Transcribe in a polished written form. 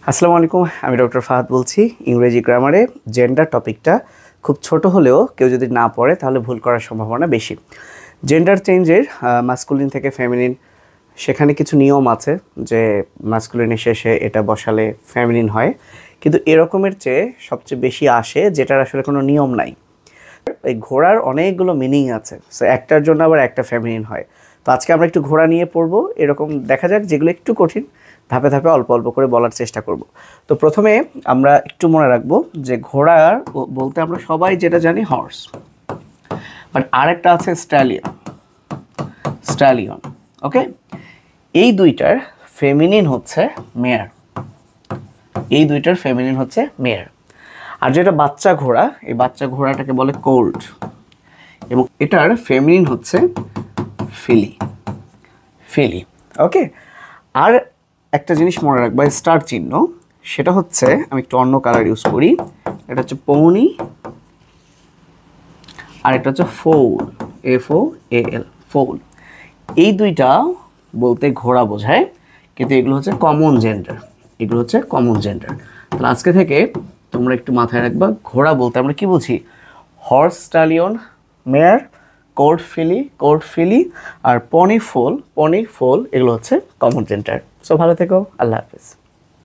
আসসালামু আলাইকুম, আমি ডক্টর ফাহাদ বলছি। ইংরেজি গ্রামারে জেন্ডার টপিকটা খুব ছোট হলেও কেউ যদি না পড়ে তাহলে ভুল করার সম্ভাবনা বেশি। জেন্ডার চেঞ্জের মাস্কুলিন থেকে ফেমিনিন, সেখানে কিছু নিয়ম আছে যে মাস্কুলিনের শেষে এটা বসালে ফেমিনিন হয়, কিন্তু এরকমের চেয়ে সবচেয়ে বেশি আসে যেটার আসলে কোনো নিয়ম নাই। এই ঘোড়ার অনেকগুলো মিনিং আছে, সো একটার জন্য আবার একটা ফেমিনিন হয়। তো আজকে আমরা একটু ঘোড়া নিয়ে পড়বো, এরকম দেখা যাক যেগুলো একটু কঠিন, ধাপে ধাপে অল্প অল্প করে বলার চেষ্টা করব। তো প্রথমে আমরা একটু মনে রাখবো যে ঘোড়ার বলতে আমরা সবাই যেটা জানি হর্স, বাট আরেকটা আছে স্ট্যালিয়ন। ওকে, এই দুইটার ফেমিনিন হচ্ছে মেয়ার, আর যেটা বাচ্চা ঘোড়া, এই বাচ্চা ঘোড়াটাকে বলে কোল্ট, এবং এটার ফেমিনিন হচ্ছে ফিলি। ওকে, আর একটা জিনিস মনে রাখবা, স্টার চিহ্ন, সেটা হচ্ছে, আমি একটু অন্য কালার ইউজ করি, এটা হচ্ছে পৌনি, আর এটা হচ্ছে ফোল, FOAL, ফোল। এই দুইটা বলতে ঘোড়া বোঝায়, কিন্তু এগুলো হচ্ছে কমন জেন্ডার। তাহলে আজকে থেকে তোমরা একটু মাথায় রাখবা, ঘোড়া বলতে আমরা কি বুঝি? হর্স, স্টালিয়ন, মেয়ার, কোল্ট ফিলি, আর পনি ফোল, এগুলো হচ্ছে কমন জেন্ডার। সো ভালো থেকো, আল্লাহ হাফেজ।